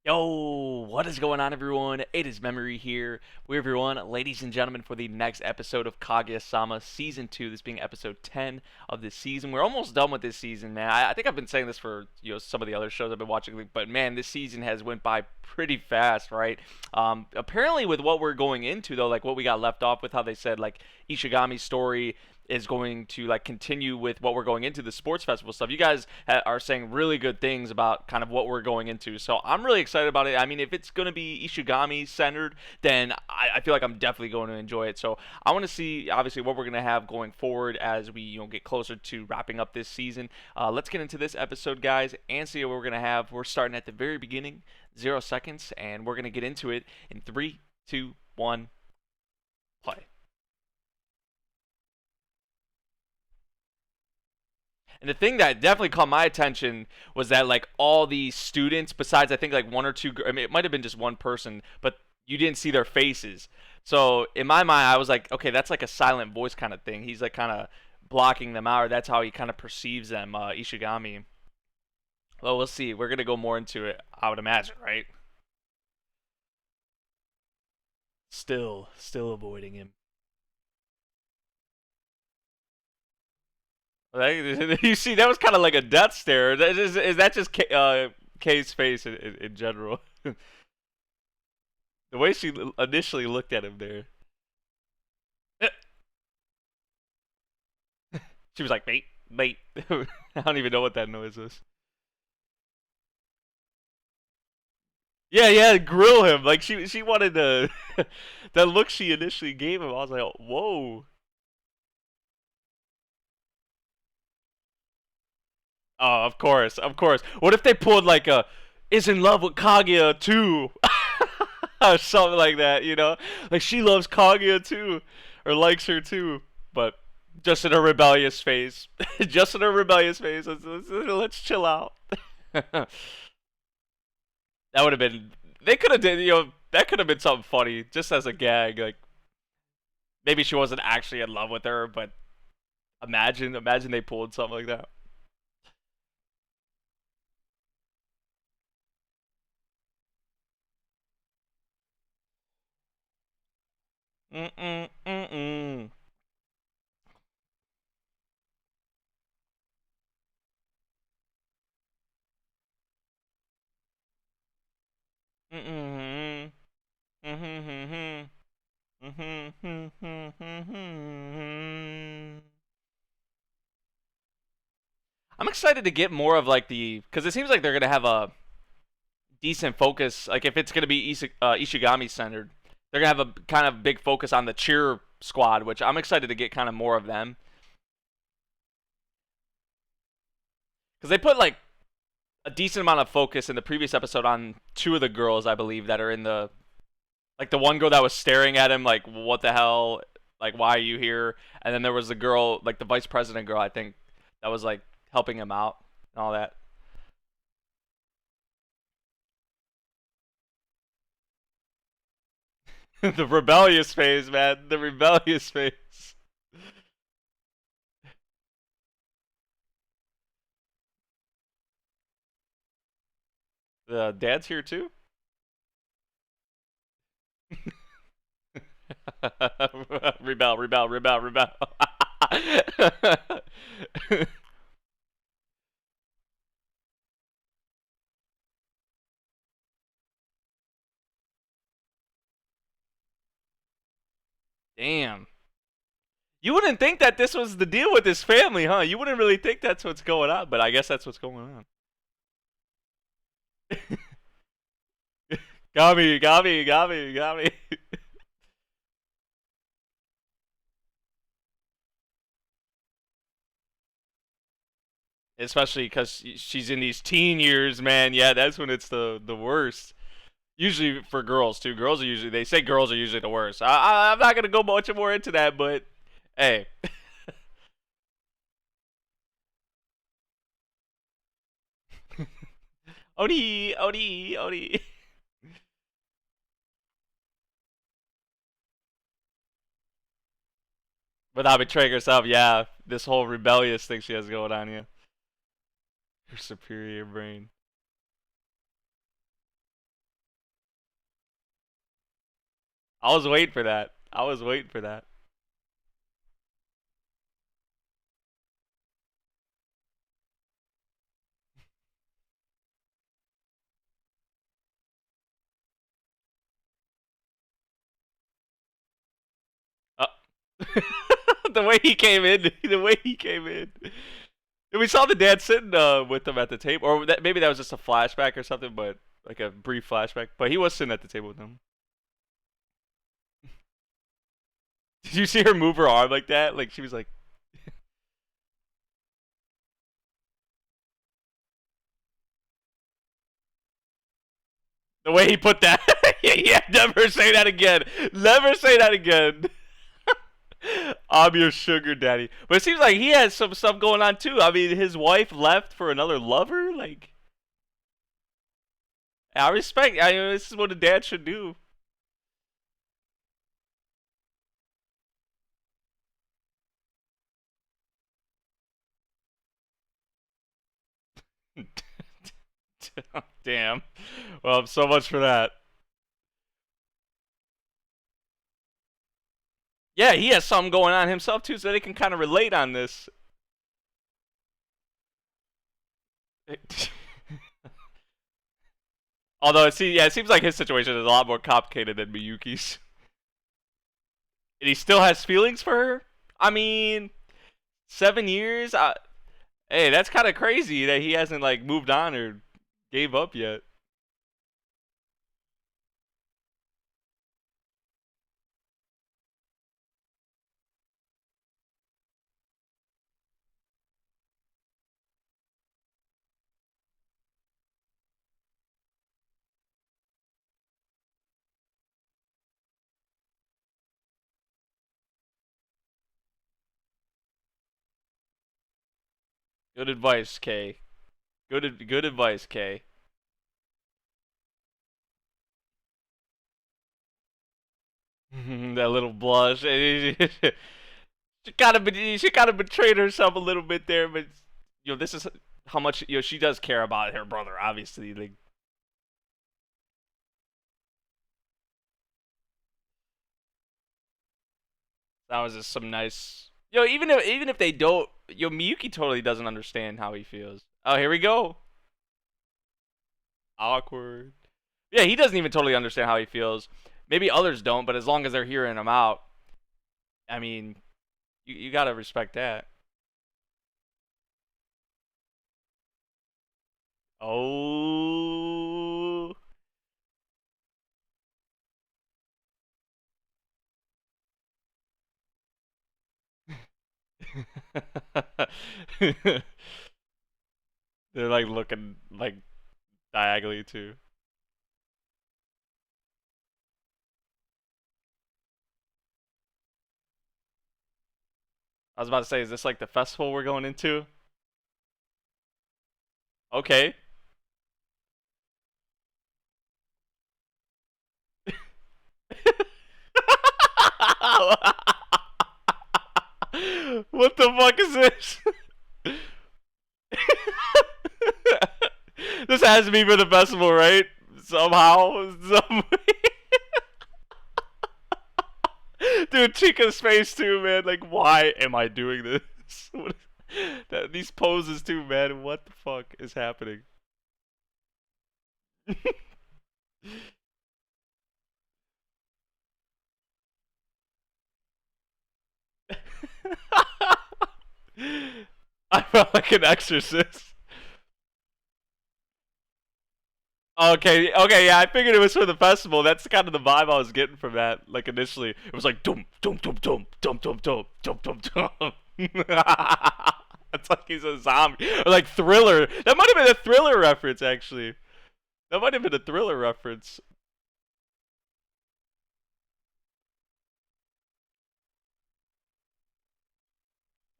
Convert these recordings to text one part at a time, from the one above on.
Yo, what is going on, everyone? It is Memory here. We're everyone, ladies and gentlemen, for the next episode of Kaguya-sama Season 2, this being episode 10 of this season. We're almost done with this season, man. I think I've been saying this for, some of the other shows I've been watching, but man, this season has went by pretty fast, right? Apparently with what we're going into, though, like what we got left off with, how they said, like, Ishigami's story is going to like continue with what we're going into, the sports festival stuff. You guys are saying really good things about kind of what we're going into, so I'm really excited about it. I mean, if it's going to be Ishigami centered, then I feel like I'm definitely going to enjoy it. So I want to see obviously what we're going to have going forward as we get closer to wrapping up this season. Let's get into this episode, guys, and see what we're going to have. We're starting at the very beginning, 0 seconds, and we're going to get into it in 3, 2, 1, play. And the thing that definitely caught my attention was that like all these students, besides I think like one or two, I mean it might have been just one person, but you didn't see their faces. So in my mind, I was like, okay, that's like a silent voice kind of thing. He's like kind of blocking them out, or that's how he kind of perceives them, Ishigami. Well, we'll see. We're gonna go more into it, I would imagine, right? Still avoiding him. Like, you see, that was kind of like a death stare. Is that just Kay's face in general? The way she initially looked at him there. She was like, mate, mate. I don't even know what that noise was. Yeah, yeah, grill him. Like she wanted to that look she initially gave him. I was like, whoa. Oh, of course, of course. What if they pulled like a is in love with Kaguya too? Or something like that, you know? Like she loves Kaguya too. Or likes her too. But just in a rebellious phase. Just in a rebellious phase. Let's chill out. That would have been they could have did that could have been something funny, just as a gag. Like maybe she wasn't actually in love with her, but imagine they pulled something like that. Mm-mm, mm-mm. Mm-mm. Mm-hmm. Mm-hmm. I'm excited to get more of like the because it seems like they're gonna have a decent focus. Like if it's gonna be Ishigami centered, they're gonna have a kind of big focus on the cheer squad, which I'm excited to get kind of more of them because they put like a decent amount of focus in the previous episode on two of the girls, I believe, that are in the like the one girl that was staring at him like what the hell, like why are you here? And then there was the girl, like the vice president girl, I think, that was like helping him out and all that. The rebellious phase, man. The rebellious phase. The dad's here too. Rebel. Damn. You wouldn't think that this was the deal with his family, huh? You wouldn't really think that's what's going on, but I guess that's what's going on. Got me. Especially because she's in these teen years, man. Yeah, that's when it's the worst. Usually for girls too. Girls are usually they say girls are usually the worst. I'm not gonna go much more into that, but hey, Oni. Without betraying herself, yeah. This whole rebellious thing she has going on, yeah. Her superior brain. I was waiting for that. I was waiting for that. Uh, the way he came in, the way he came in. And we saw the dad sitting with them at the table, or maybe that was just a flashback or something, but like a brief flashback. But he was sitting at the table with them. Did you see her move her arm like that? Like she was like, the way he put that. Yeah, never say that again. Never say that again. I'm your sugar daddy. But it seems like he has some stuff going on too. I mean, his wife left for another lover. Like, I respect. I mean, this is what a dad should do. Damn. Well, so much for that. Yeah, he has something going on himself too, so they can kind of relate on this. Although it seems like his situation is a lot more complicated than Miyuki's. And he still has feelings for her. I mean, 7 years. Hey, that's kind of crazy that he hasn't like moved on or gave up yet. Good advice, Kay. Good advice, Kay. That little blush. She kind of betrayed herself a little bit there, but this is how much she does care about her brother. Obviously, like that was just some nice. Even if they don't, Miyuki totally doesn't understand how he feels. Oh, here we go. Awkward. Yeah, he doesn't even totally understand how he feels. Maybe others don't, but as long as they're hearing him out, I mean, you gotta respect that. Oh. They're like looking like diagonally too. I was about to say, is this like the festival we're going into? Okay. What the fuck is this? This has to be for the festival, right? Somehow, some dude, Chica's face too, man. Like, why am I doing this? These poses too, man. What the fuck is happening? I felt like an exorcist. Okay, yeah, I figured it was for the festival. That's kind of the vibe I was getting from that. Like initially, it was like dum dum dum dum dum dum dum dum dum dum. It's like he's a zombie or like Thriller. That might have been a Thriller reference, actually. That might have been a Thriller reference.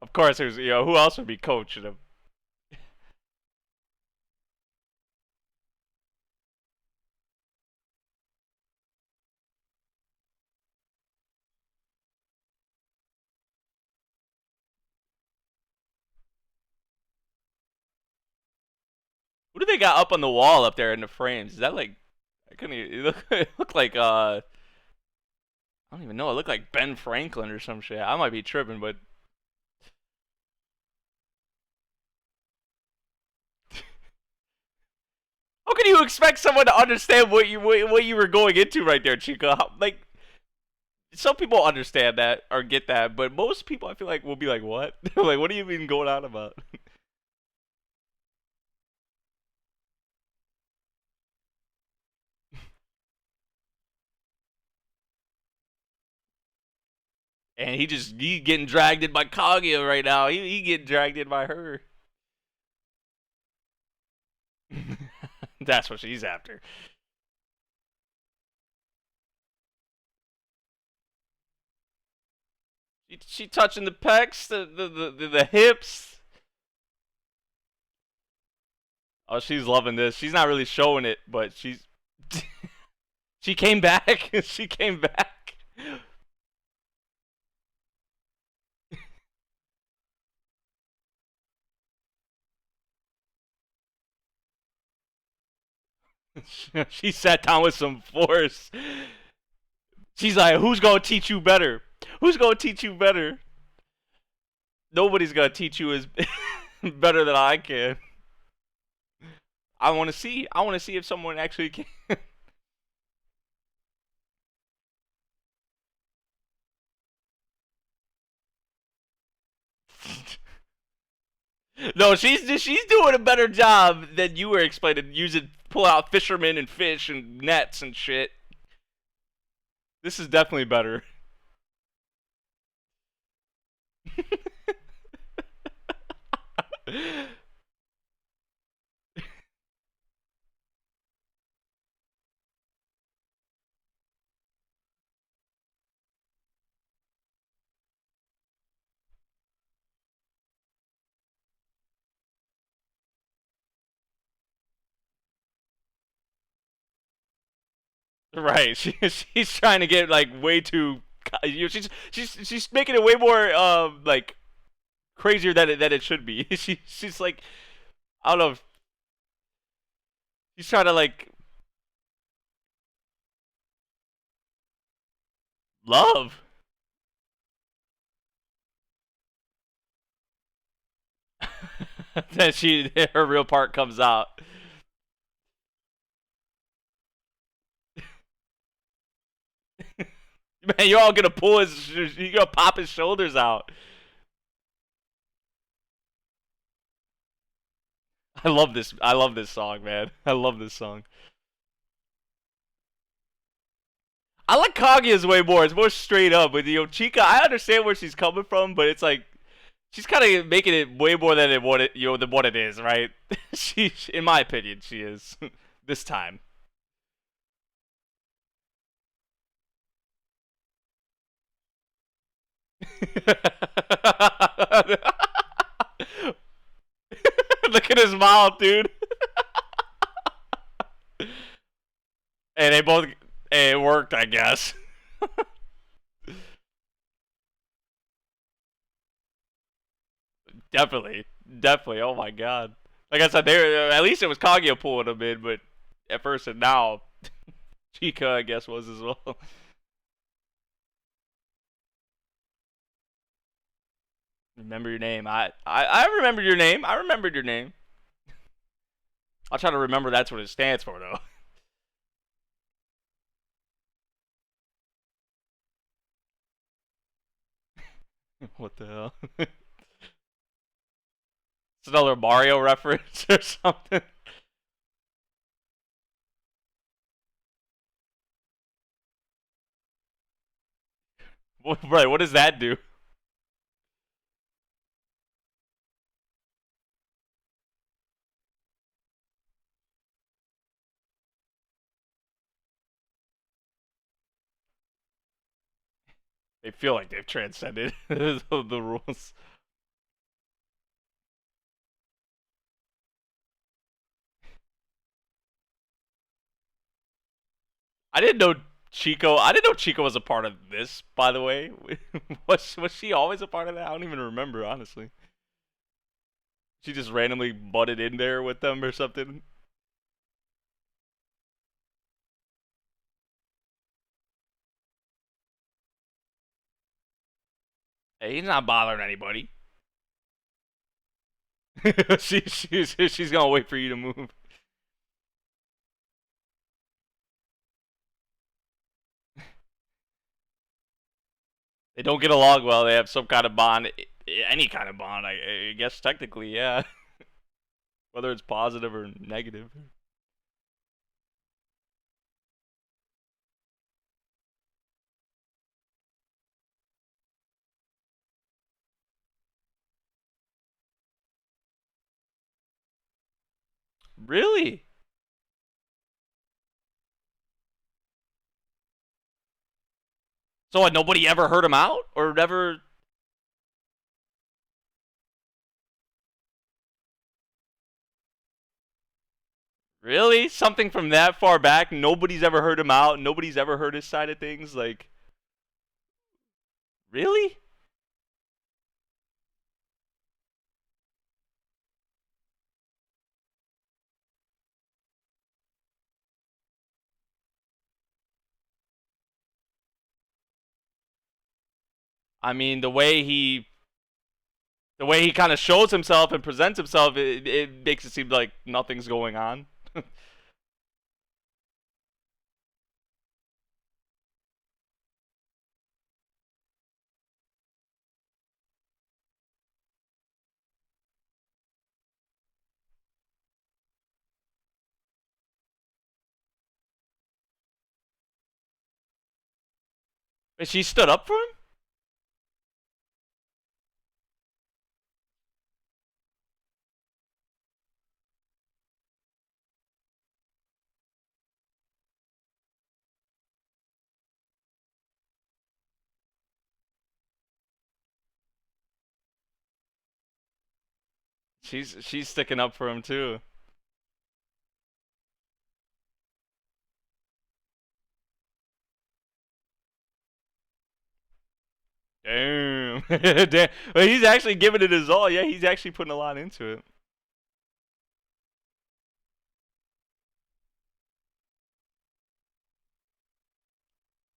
Of course, it was. Who else would be coaching him? Who do they got up on the wall up there in the frames? Is that like? I couldn't. It look like I don't even know. It looked like Ben Franklin or some shit. I might be tripping, but how can you expect someone to understand what you were going into right there, Chico? Like some people understand that or get that, but most people I feel like will be like, "What? Like, what are you even going on about?" And he getting dragged in by Kaguya right now. He getting dragged in by her. That's what she's after. She touching the pecs, the hips. Oh, she's loving this. She's not really showing it, but she came back. She came back. She sat down with some force. She's like, "Who's gonna teach you better? Who's gonna teach you better? Nobody's gonna teach you as better than I can." I want to see. I want to see if someone actually can. No, she's doing a better job than you were explaining. Using pull out fishermen and fish and nets and shit. This is definitely better. Right. She's trying to get like way too. She's making it way more like crazier than it should be. She's like I don't know. She's trying to like love. Then her real part comes out. Man, you're all gonna pull his. You're gonna pop his shoulders out. I love this. I love this song, man. I love this song. I like Kaguya's way more. It's more straight up. But Chica, I understand where she's coming from, but it's like she's kind of making it way more than than what it is, right? In my opinion, she is this time. Look at his mouth, dude. And they both. Hey, it worked, I guess. Definitely, definitely. Oh my god. Like I said, they at least it was Kaguya pulling them in, but at first and now, Chica I guess was as well. Remember your name. I remembered your name. I remembered your name. I'll try to remember that's what it stands for though. What the hell? It's another Mario reference or something. Right, what does that do? They feel like they've transcended the rules. I didn't know Chico. I didn't know Chico was a part of this. By the way, was she always a part of that? I don't even remember honestly. She just randomly butted in there with them or something. Hey, he's not bothering anybody. She's gonna wait for you to move. They don't get along well. They have some kind of bond, any kind of bond. I guess technically, yeah. Whether it's positive or negative. Really? So what? Nobody ever heard him out, or never? Really? Something from that far back? Nobody's ever heard him out. Nobody's ever heard his side of things. Like, really? I mean, the way he kind of shows himself and presents himself, it makes it seem like nothing's going on. But she stood up for him? She's sticking up for him too. Damn. Damn. Well, he's actually giving it his all. Yeah, he's actually putting a lot into it.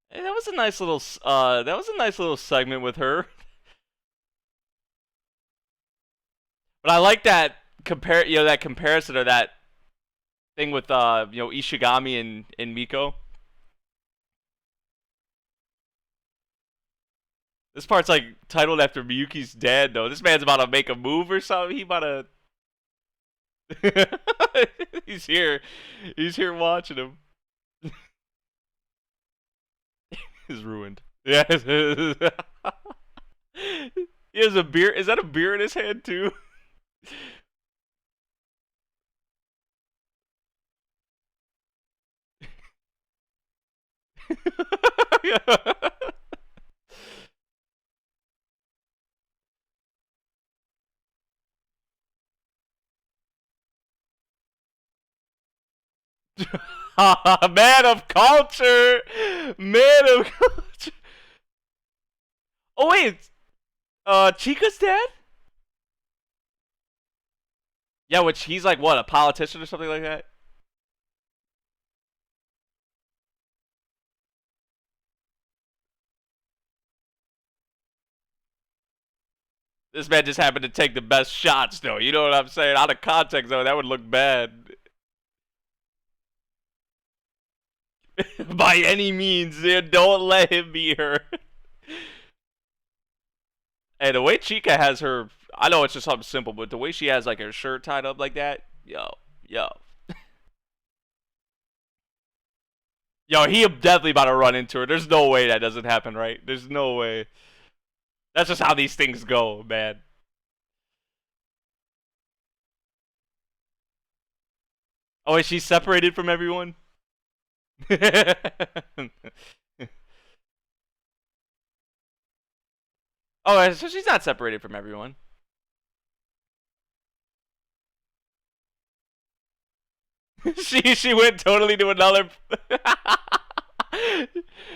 Hey, that was a nice little segment with her. But I like that that comparison or that thing with Ishigami and Miko. This part's like titled after Miyuki's dad though. This man's about to make a move or something. He about to He's here. He's here watching him. He's ruined. Yeah. He has a beer. Is that a beer in his hand too? Man of culture. Man of culture. Oh wait, Chica's dad? Yeah, which he's like what, a politician or something like that? This man just happened to take the best shots though. You know what I'm saying? Out of context though, that would look bad. By any means, dude, don't let him be her. Hey, the way Chica has her, I know it's just something simple, but the way she has like her shirt tied up like that, yo, yo, he definitely about to run into her. There's no way that doesn't happen, right? There's no way. That's just how these things go, man. Oh, is she separated from everyone? Oh, so she's not separated from everyone. She went totally to another.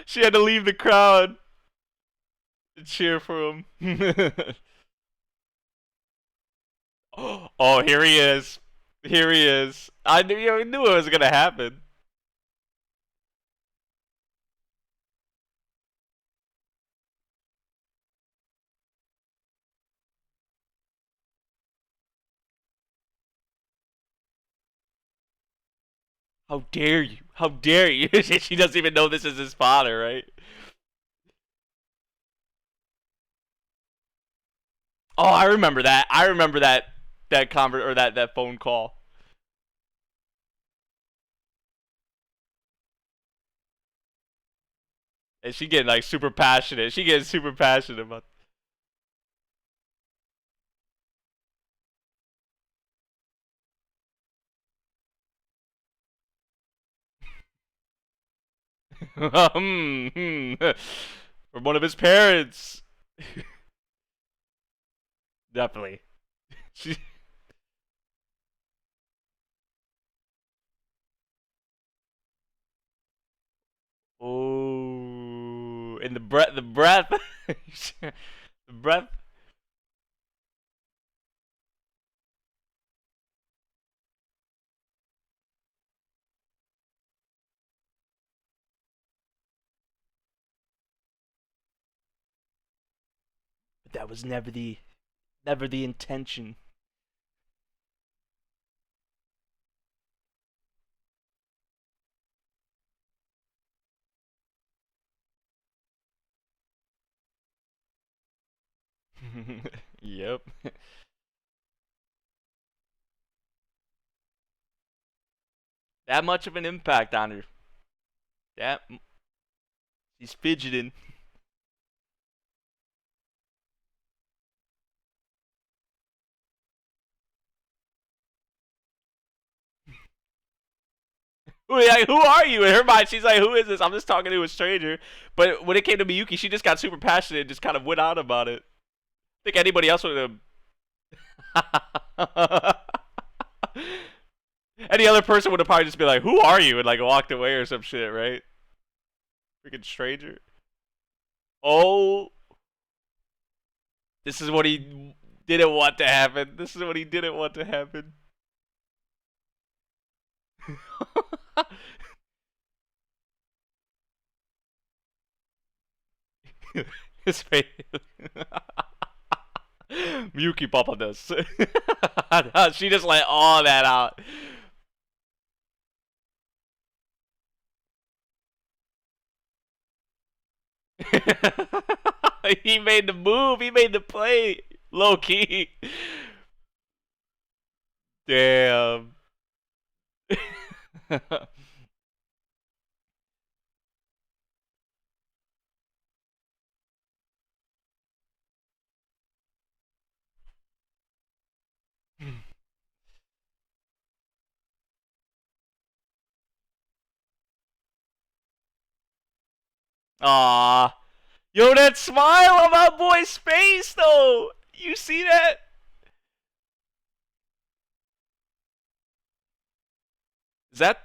She had to leave the crowd to cheer for him. Oh, here he is. Here he is. I knew it was gonna happen. How dare you? How dare you? She doesn't even know this is his father, right? Oh, I remember that. I remember that convert or that phone call. And she getting like super passionate. She getting super passionate about. From one of his parents. Definitely. She. Oh, and the breath. But that was never the intention. Yep. That much of an impact on her. That she's fidgeting. Who are you? In her mind, she's like, "Who is this? I'm just talking to a stranger." But when it came to Miyuki, she just got super passionate and just kind of went on about it. I think anybody else would have. Any other person would have probably just been like, "Who are you?" and like walked away or some shit, right? Freaking stranger. Oh, this is what he didn't want to happen. This is what he didn't want to happen. His face. Miyuki Papa does. She just let all that out. He made the move. He made the play. Low key. Damn. Aw. Yo, that smile on my boy's face, though. You see that? Is that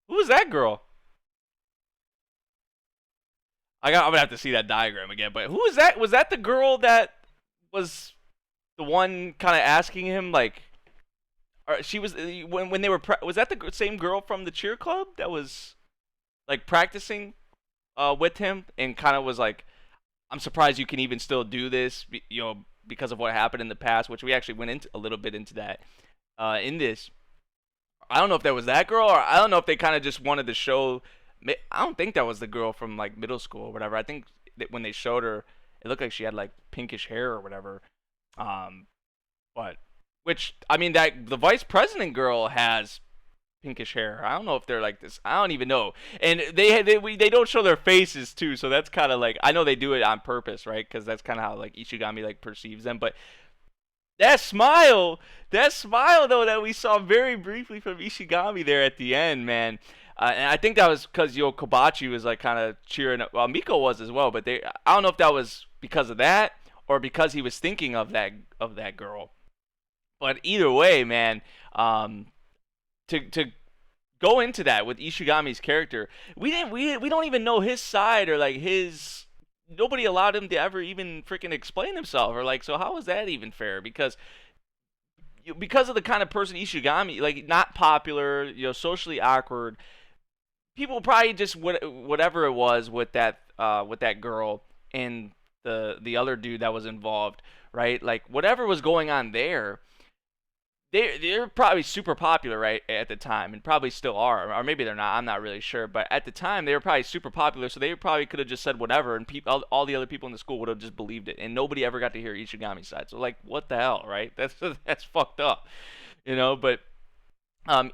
who is that girl? I'm gonna have to see that diagram again. But who is that? Was that the girl that was the one kind of asking him like? Or she was when they were. Was that the same girl from the cheer club that was like practicing with him and kind of was like, I'm surprised you can even still do this, because of what happened in the past, which we actually went into a little bit into that in this. I don't know if that was that girl, or I don't know if they kind of just wanted to show. I don't think that was the girl from like middle school or whatever. I think that when they showed her, it looked like she had like pinkish hair or whatever. Um, but which I mean that the vice president girl has pinkish hair. I don't know if they're like this. I don't even know. And they don't show their faces too, so that's kind of like I know they do it on purpose, right? Because that's kind of how like Ishigami like perceives them. But that smile though that we saw very briefly from Ishigami there at the end, man. And I think that was because Kobachi was like kind of cheering up. Well, Miko was as well, but I don't know if that was because of that or because he was thinking of that girl. But either way, man, um, to go into that with Ishigami's character, we don't even know his side or like his. Nobody allowed him to ever even freaking explain himself or like. So how is that even fair? Because of the kind of person Ishigami, like not popular, socially awkward. People probably just whatever it was with that girl and the other dude that was involved, right? Like whatever was going on there, they're probably super popular right at the time, and probably still are, or maybe they're not. I'm not really sure, but at the time they were probably super popular, so they probably could have just said whatever, and all the other people in the school would have just believed it, and nobody ever got to hear Ishigami's side. So like, what the hell, right? That's fucked up, you know. But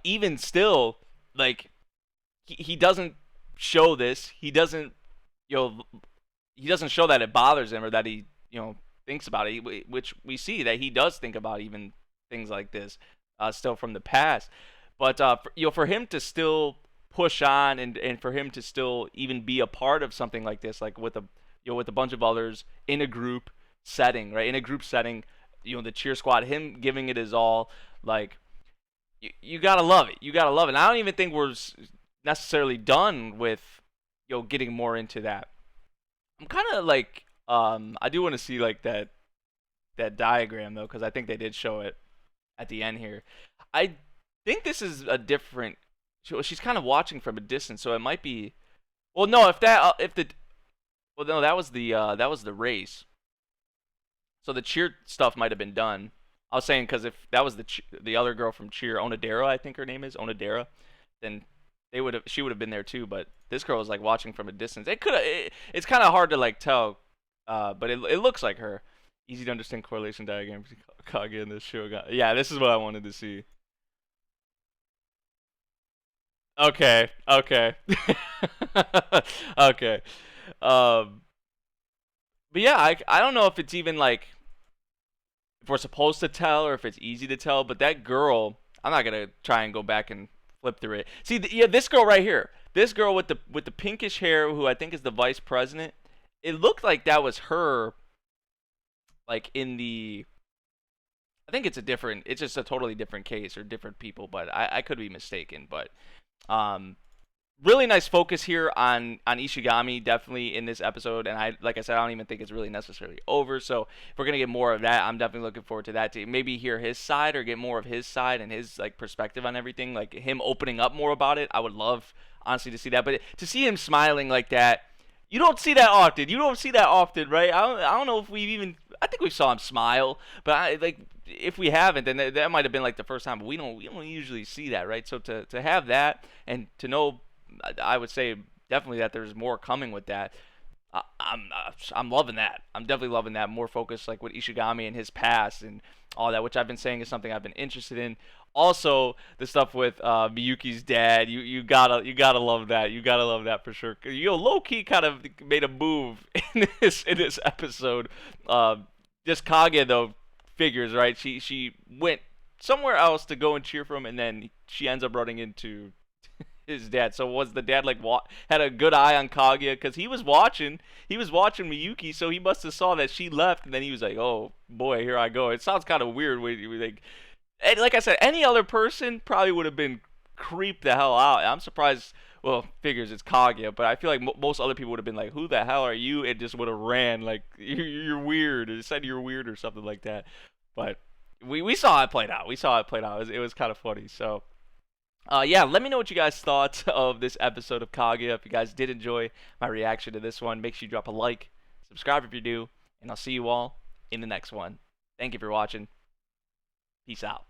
even still, like he doesn't show this. He doesn't, you know, he doesn't show that it bothers him or that he, thinks about it, which we see that he does think about even things like this, still from the past. But for him to still push on and for him to still even be a part of something like this, like with a bunch of others in a group setting, right? In a group setting, the cheer squad, him giving it his all, like you gotta love it. You gotta love it. And I don't even think we're necessarily done with getting more into that. I'm kind of like I do want to see like that diagram though, because I think they did show it at the end here. I think this is a different. She's kind of watching from a distance, so it might be. Well, no, well, no, that was the race. So the cheer stuff might have been done. I was saying because if that was the other girl from cheer, Onodera, I think her name is Onodera, then she would have been there too. But this girl was like watching from a distance. It's kind of hard to like tell, but it looks like her. Easy to understand correlation diagram between Kaguya and the Shogun. Yeah, this is what I wanted to see. Okay, okay, okay. Um, but yeah, I don't know if it's even like if we're supposed to tell or if it's easy to tell. But that girl, I'm not gonna try and go back and flip through it. See, yeah, this girl right here, this girl with the pinkish hair, who I think is the vice president. It looked like that was her, like in the. I think it's just a totally different case or different people, but I could be mistaken. But um, really nice focus here on Ishigami definitely in this episode, and like I said, I don't even think it's really necessarily over. So if we're gonna get more of that, I'm definitely looking forward to that, to maybe hear his side or get more of his side and his like perspective on everything, like him opening up more about it. I would love honestly to see that, but to see him smiling like that, you don't see that often. You don't see that often, right? I don't know if we've even. I think we saw him smile, but like if we haven't, then that might have been like the first time. But we don't usually see that, right? So to have that and to know, I would say definitely that there's more coming with that. I'm loving that. I'm definitely loving that more focus like with Ishigami and his past and all that, which I've been saying is something I've been interested in. Also, the stuff with Miyuki's dad, you gotta love that. You gotta love that for sure. Low key kind of made a move in this episode. Just Kage though figures, right. She went somewhere else to go and cheer for him, and then she ends up running into his dad. So was the dad like had a good eye on Kaguya because he was watching Miyuki, so he must have saw that she left, and then he was like, "Oh boy, here I go." It sounds kind of weird when you like, and like I said, any other person probably would have been creeped the hell out. I'm surprised. Well, figures it's Kaguya, but I feel like most other people would have been like, "Who the hell are you?" And just would have ran like, "You're weird." It said you're weird or something like that. But we saw it played out. We saw it played out. It was kind of funny. So. Yeah, let me know what you guys thought of this episode of Kaguya. If you guys did enjoy my reaction to this one, make sure you drop a like, subscribe if you're new, and I'll see you all in the next one. Thank you for watching. Peace out.